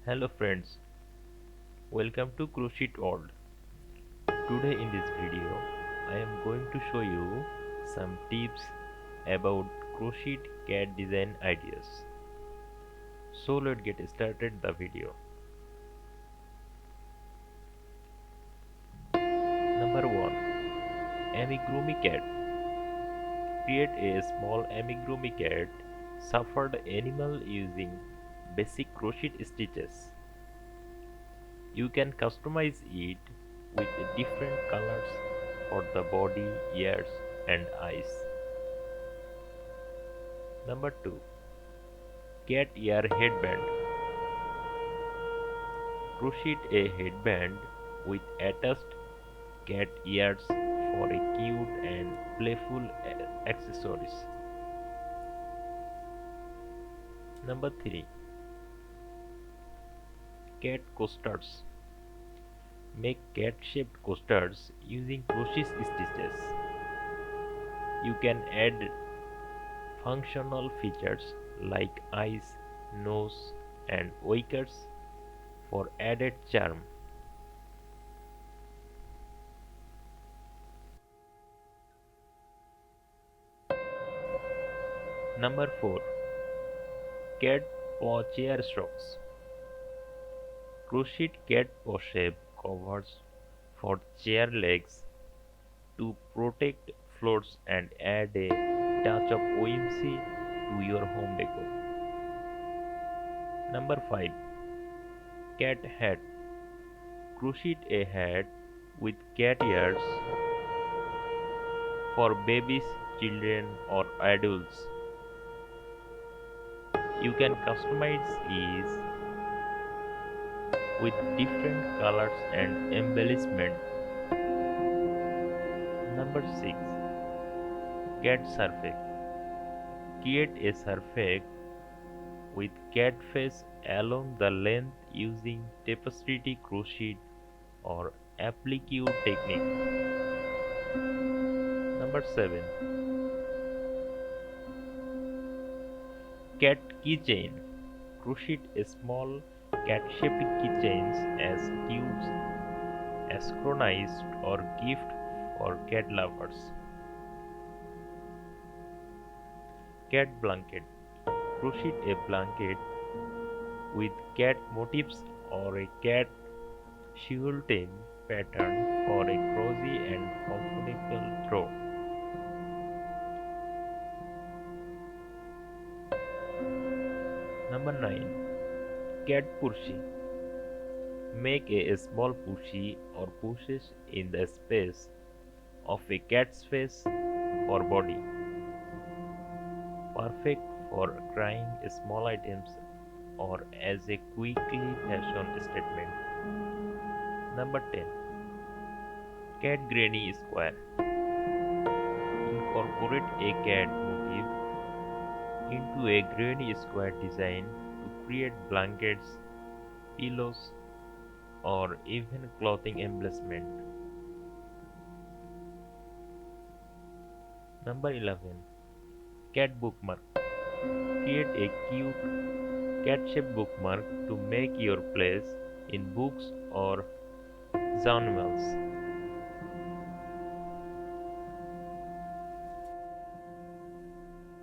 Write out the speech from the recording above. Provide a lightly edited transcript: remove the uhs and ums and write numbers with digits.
Hello friends, welcome to Crochet World. Today in this video, I am going to show you some tips about crochet cat design ideas. So let's get started the video. Number 1. Amigurumi cat. Create a small amigurumi cat suffered animal using basic crochet stitches. You can customize it with different colors for the body, ears and eyes. Number 2. Cat ear headband. Crochet a headband with attached cat ears for a cute and playful accessories. Number 3. Cat coasters. Make cat-shaped coasters using crochet stitches. You can add functional features like eyes, nose, and wickers for added charm. Number 4. Cat paw chair strokes. Crochet cat paw shape covers for chair legs to protect floors and add a touch of whimsy to your home decor. Number 5. Cat hat. Crochet a hat with cat ears for babies, children, or adults. You can customize these with different colors and embellishment. Number 6. Cat surface. Create a surface with cat face along the length using tapestry crochet or applique technique. Number 7. Cat keychain. Crochet a small cat-shaped keychains as gifts, synchronized or gift for cat lovers. Cat blanket. Crochet a blanket with cat motifs or a cat shielding pattern for a cozy and comfortable throw. Number 9. Cat pussy. Make a small pussy or pushes in the space of a cat's face or body. Perfect for crying small items or as a quickly fashion statement. Number 10. Cat granny square. Incorporate a cat motif into a granny square design to create blankets, pillows, or even clothing embellishment. Number 11. Cat bookmark. Create a cute cat-shaped bookmark to make your place in books or journals.